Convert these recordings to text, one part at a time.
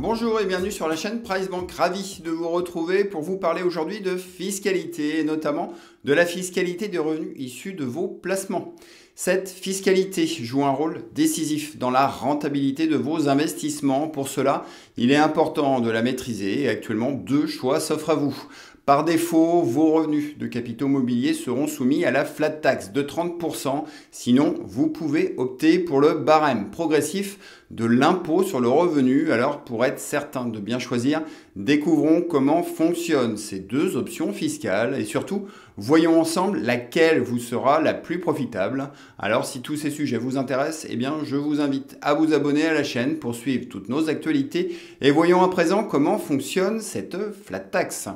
Bonjour et bienvenue sur la chaîne Price Bank. Ravi de vous retrouver pour vous parler aujourd'hui de fiscalité et notamment de la fiscalité des revenus issus de vos placements. Cette fiscalité joue un rôle décisif dans la rentabilité de vos investissements. Pour cela, il est important de la maîtriser et actuellement deux choix s'offrent à vous. Par défaut, vos revenus de capitaux mobiliers seront soumis à la flat tax de 30%. Sinon, vous pouvez opter pour le barème progressif de l'impôt sur le revenu. Alors, pour être certain de bien choisir, découvrons comment fonctionnent ces deux options fiscales et surtout, voyons ensemble laquelle vous sera la plus profitable. Alors, si tous ces sujets vous intéressent, eh bien, je vous invite à vous abonner à la chaîne pour suivre toutes nos actualités et voyons à présent comment fonctionne cette flat tax.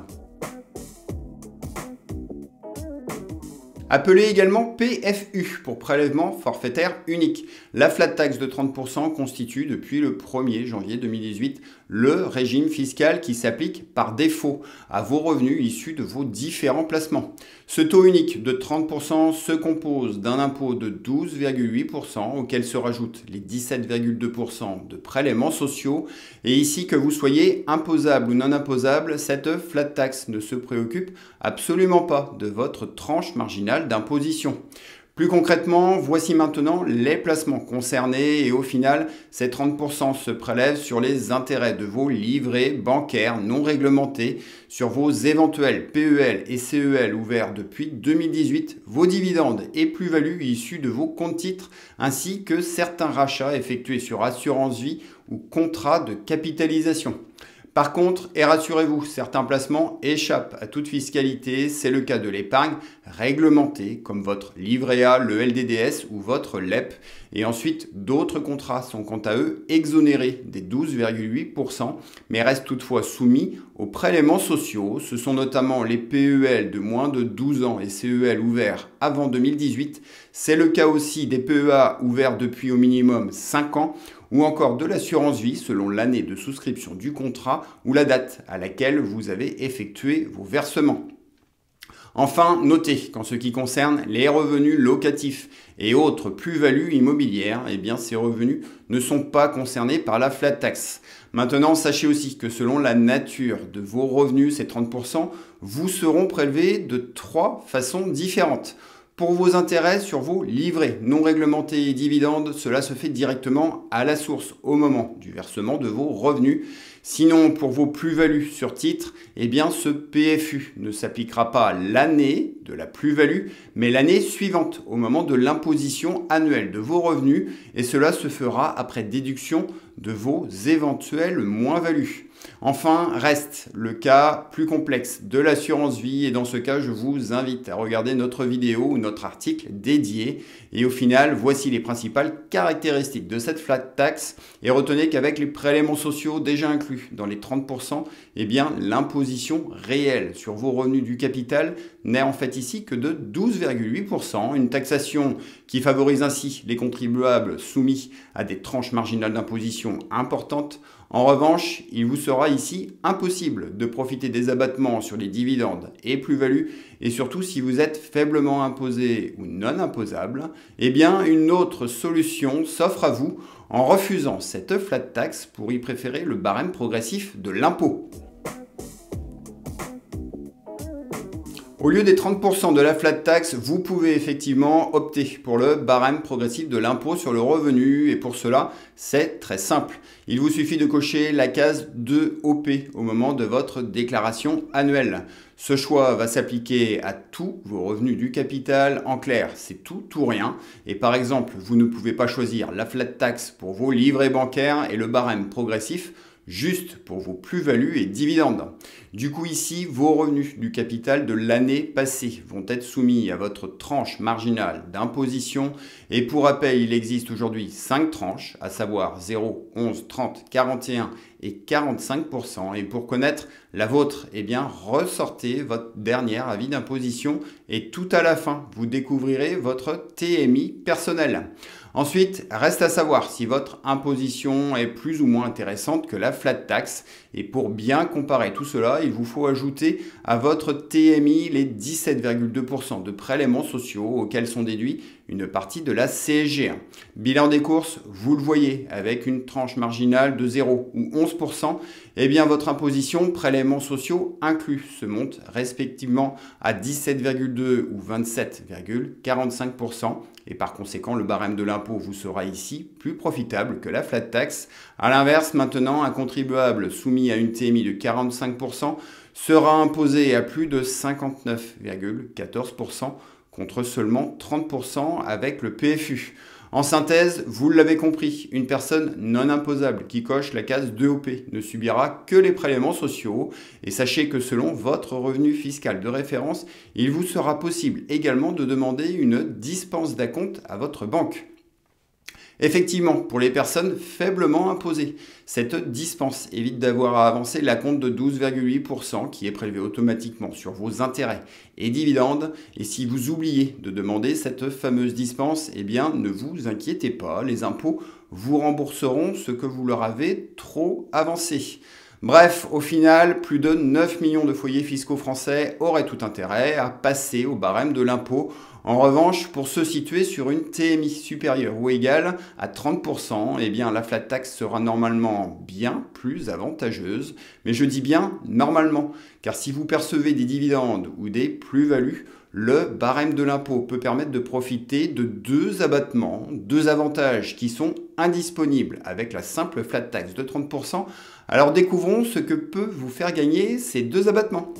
Appelé également PFU pour prélèvement forfaitaire unique. La flat tax de 30% constitue depuis le 1er janvier 2018 le régime fiscal qui s'applique par défaut à vos revenus issus de vos différents placements. Ce taux unique de 30% se compose d'un impôt de 12,8% auquel se rajoutent les 17,2% de prélèvements sociaux. Et ici, que vous soyez imposable ou non imposable, cette flat tax ne se préoccupe absolument pas de votre tranche marginale d'imposition. Plus concrètement, voici maintenant les placements concernés et au final, ces 30% se prélèvent sur les intérêts de vos livrets bancaires non réglementés, sur vos éventuels PEL et CEL ouverts depuis 2018, vos dividendes et plus-values issus de vos comptes titres, ainsi que certains rachats effectués sur assurance vie ou contrats de capitalisation. Par contre, et rassurez-vous, certains placements échappent à toute fiscalité. C'est le cas de l'épargne réglementée, comme votre livret A, le LDDS ou votre LEP. Et ensuite, d'autres contrats sont quant à eux exonérés des 12,8%, mais restent toutefois soumis aux prélèvements sociaux. Ce sont notamment les PEL de moins de 12 ans et CEL ouverts avant 2018. C'est le cas aussi des PEA ouverts depuis au minimum 5 ans, ou encore de l'assurance vie selon l'année de souscription du contrat ou la date à laquelle vous avez effectué vos versements. Enfin, notez qu'en ce qui concerne les revenus locatifs et autres plus-values immobilières, eh bien ces revenus ne sont pas concernés par la flat tax. Maintenant, sachez aussi que selon la nature de vos revenus, ces 30%, vous seront prélevés de 3 façons différentes. Pour vos intérêts sur vos livrets non réglementés et dividendes, cela se fait directement à la source au moment du versement de vos revenus. Sinon, pour vos plus-values sur titre, eh bien ce PFU ne s'appliquera pas l'année de la plus-value, mais l'année suivante au moment de l'imposition annuelle de vos revenus et cela se fera après déduction de vos éventuelles moins-values. Enfin, reste le cas plus complexe de l'assurance vie et dans ce cas, je vous invite à regarder notre vidéo ou notre article dédié. Et au final, voici les principales caractéristiques de cette flat tax et retenez qu'avec les prélèvements sociaux déjà inclus dans les 30%, eh bien l'imposition réelle sur vos revenus du capital n'est en fait ici que de 12,8%, une taxation qui favorise ainsi les contribuables soumis à des tranches marginales d'imposition importantes. En revanche, il vous sera ici impossible de profiter des abattements sur les dividendes et plus-values et surtout si vous êtes faiblement imposé ou non imposable, eh bien une autre solution s'offre à vous en refusant cette flat tax pour y préférer le barème progressif de l'impôt. Au lieu des 30% de la flat tax, vous pouvez effectivement opter pour le barème progressif de l'impôt sur le revenu et pour cela, c'est très simple. Il vous suffit de cocher la case 2OP au moment de votre déclaration annuelle. Ce choix va s'appliquer à tous vos revenus du capital. En clair, c'est tout ou rien. Et par exemple, vous ne pouvez pas choisir la flat tax pour vos livrets bancaires et le barème progressif juste pour vos plus-values et dividendes. Du coup ici, vos revenus du capital de l'année passée vont être soumis à votre tranche marginale d'imposition et pour rappel, il existe aujourd'hui 5 tranches, à savoir 0, 11, 30, 41 et 45%. Et pour connaître la vôtre, eh bien ressortez votre dernier avis d'imposition et tout à la fin, vous découvrirez votre TMI personnel. Ensuite, reste à savoir si votre imposition est plus ou moins intéressante que la flat tax. Et pour bien comparer tout cela, il vous faut ajouter à votre TMI les 17,2% de prélèvements sociaux auxquels sont déduits une partie de la CSG. Bilan des courses, vous le voyez, avec une tranche marginale de 0 ou 11%, eh bien votre imposition, prélèvements sociaux inclus, se monte respectivement à 17,2 ou 27,45%. Et par conséquent, le barème de l'impôt vous sera ici plus profitable que la flat tax. A l'inverse, maintenant, un contribuable soumis à une TMI de 45% sera imposé à plus de 59,14% contre seulement 30% avec le PFU. En synthèse, vous l'avez compris, une personne non imposable qui coche la case 2OP ne subira que les prélèvements sociaux. Et sachez que selon votre revenu fiscal de référence, il vous sera possible également de demander une dispense d'acompte à votre banque. Effectivement, pour les personnes faiblement imposées, cette dispense évite d'avoir à avancer l'acompte de 12,8% qui est prélevé automatiquement sur vos intérêts et dividendes. Et si vous oubliez de demander cette fameuse dispense, eh bien ne vous inquiétez pas, les impôts vous rembourseront ce que vous leur avez trop avancé. Bref, au final, plus de 9 millions de foyers fiscaux français auraient tout intérêt à passer au barème de l'impôt. En revanche, pour se situer sur une TMI supérieure ou égale à 30%, eh bien la flat tax sera normalement bien plus avantageuse. Mais je dis bien normalement, car si vous percevez des dividendes ou des plus-values, le barème de l'impôt peut permettre de profiter de deux abattements, deux avantages qui sont indisponibles avec la simple flat tax de 30%. Alors découvrons ce que peut vous faire gagner ces deux abattements.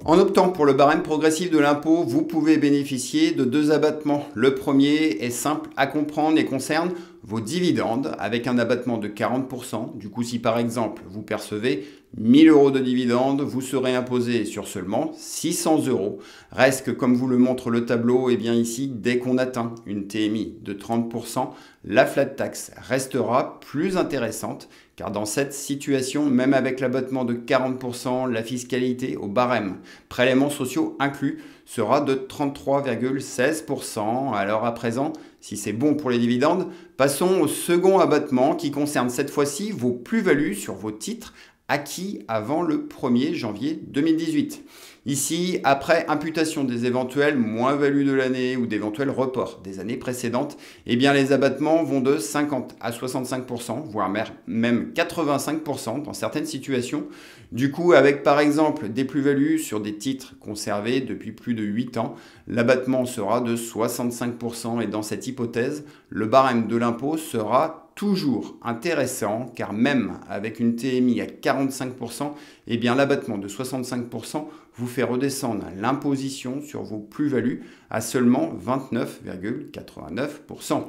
En optant pour le barème progressif de l'impôt, vous pouvez bénéficier de deux abattements. Le premier est simple à comprendre et concerne vos dividendes avec un abattement de 40%. Du coup, si par exemple vous percevez 1000 € de dividendes, vous serez imposé sur seulement 600 €. Reste que comme vous le montre le tableau, eh bien ici, dès qu'on atteint une TMI de 30%, la flat tax restera plus intéressante car dans cette situation, même avec l'abattement de 40%, la fiscalité au barème, prélèvements sociaux inclus, sera de 33,16%. Alors à présent, si c'est bon pour les dividendes, passons au second abattement qui concerne cette fois-ci vos plus-values sur vos titres acquis avant le 1er janvier 2018. Ici, après imputation des éventuelles moins-values de l'année ou d'éventuels reports des années précédentes, eh bien les abattements vont de 50 à 65%, voire même 85% dans certaines situations. Du coup, avec par exemple des plus-values sur des titres conservés depuis plus de 8 ans, l'abattement sera de 65% et dans cette hypothèse, le barème de l'impôt sera toujours intéressant car même avec une TMI à 45%, eh bien l'abattement de 65% vous fait redescendre l'imposition sur vos plus-values à seulement 29,89%.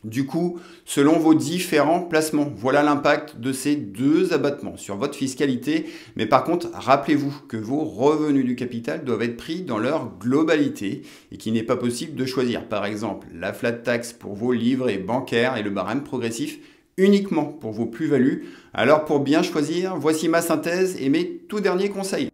Du coup, selon vos différents placements, voilà l'impact de ces deux abattements sur votre fiscalité. Mais par contre, rappelez-vous que vos revenus du capital doivent être pris dans leur globalité et qu'il n'est pas possible de choisir, par exemple, la flat tax pour vos livrets bancaires et le barème progressif uniquement pour vos plus-values. Alors pour bien choisir, voici ma synthèse et mes tout derniers conseils.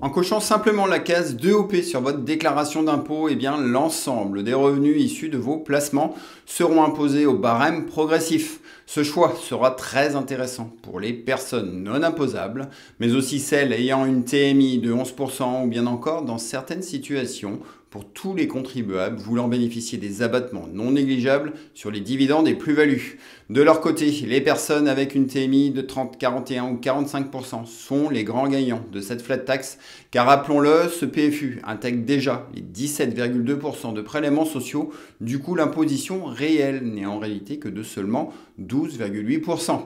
En cochant simplement la case 2OP sur votre déclaration d'impôt, eh bien l'ensemble des revenus issus de vos placements seront imposés au barème progressif. Ce choix sera très intéressant pour les personnes non imposables, mais aussi celles ayant une TMI de 11% ou bien encore dans certaines situations pour tous les contribuables voulant bénéficier des abattements non négligeables sur les dividendes et plus-values. De leur côté, les personnes avec une TMI de 30, 41 ou 45% sont les grands gagnants de cette flat tax, car rappelons-le, ce PFU intègre déjà les 17,2% de prélèvements sociaux. Du coup, l'imposition réelle n'est en réalité que de seulement 12,8%.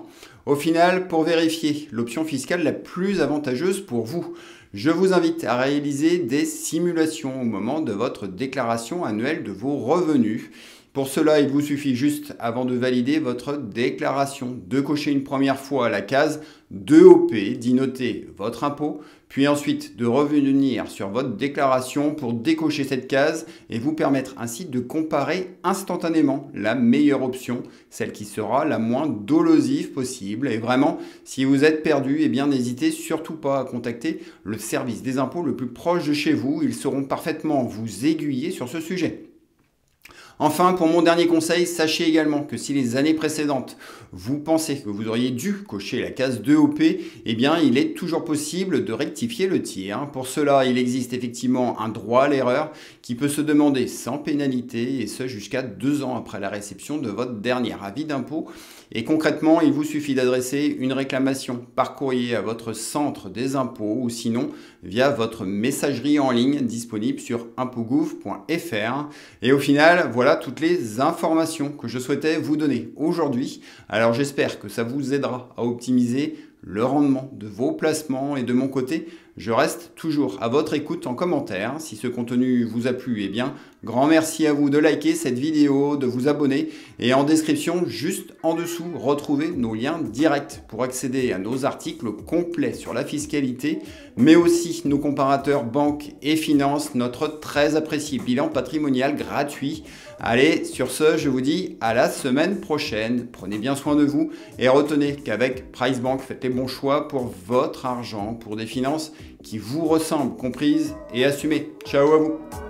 Au final, pour vérifier l'option fiscale la plus avantageuse pour vous, je vous invite à réaliser des simulations au moment de votre déclaration annuelle de vos revenus. Pour cela, il vous suffit juste, avant de valider votre déclaration, de cocher une première fois la case 2OP, d'y noter votre impôt, puis ensuite de revenir sur votre déclaration pour décocher cette case et vous permettre ainsi de comparer instantanément la meilleure option, celle qui sera la moins dolosive possible. Et vraiment, si vous êtes perdu, eh bien n'hésitez surtout pas à contacter le service des impôts le plus proche de chez vous. Ils sauront parfaitement vous aiguiller sur ce sujet. Enfin, pour mon dernier conseil, sachez également que si les années précédentes, vous pensez que vous auriez dû cocher la case 2OP, eh bien, il est toujours possible de rectifier le tir. Pour cela, il existe effectivement un droit à l'erreur qui peut se demander sans pénalité, et ce jusqu'à 2 ans après la réception de votre dernier avis d'impôt. Et concrètement, il vous suffit d'adresser une réclamation par courrier à votre centre des impôts ou sinon via votre messagerie en ligne disponible sur impotgouv.fr. Et au final, voilà toutes les informations que je souhaitais vous donner aujourd'hui. Alors j'espère que ça vous aidera à optimiser le rendement de vos placements et de mon côté, je reste toujours à votre écoute en commentaire. Si ce contenu vous a plu, eh bien, grand merci à vous de liker cette vidéo, de vous abonner et en description, juste en dessous, retrouvez nos liens directs pour accéder à nos articles complets sur la fiscalité, mais aussi nos comparateurs banque et finance, notre très apprécié bilan patrimonial gratuit. Allez, sur ce, je vous dis à la semaine prochaine. Prenez bien soin de vous et retenez qu'avec Price Bank, faites les bons choix pour votre argent, pour des finances qui vous ressemblent, comprises et assumées. Ciao à vous!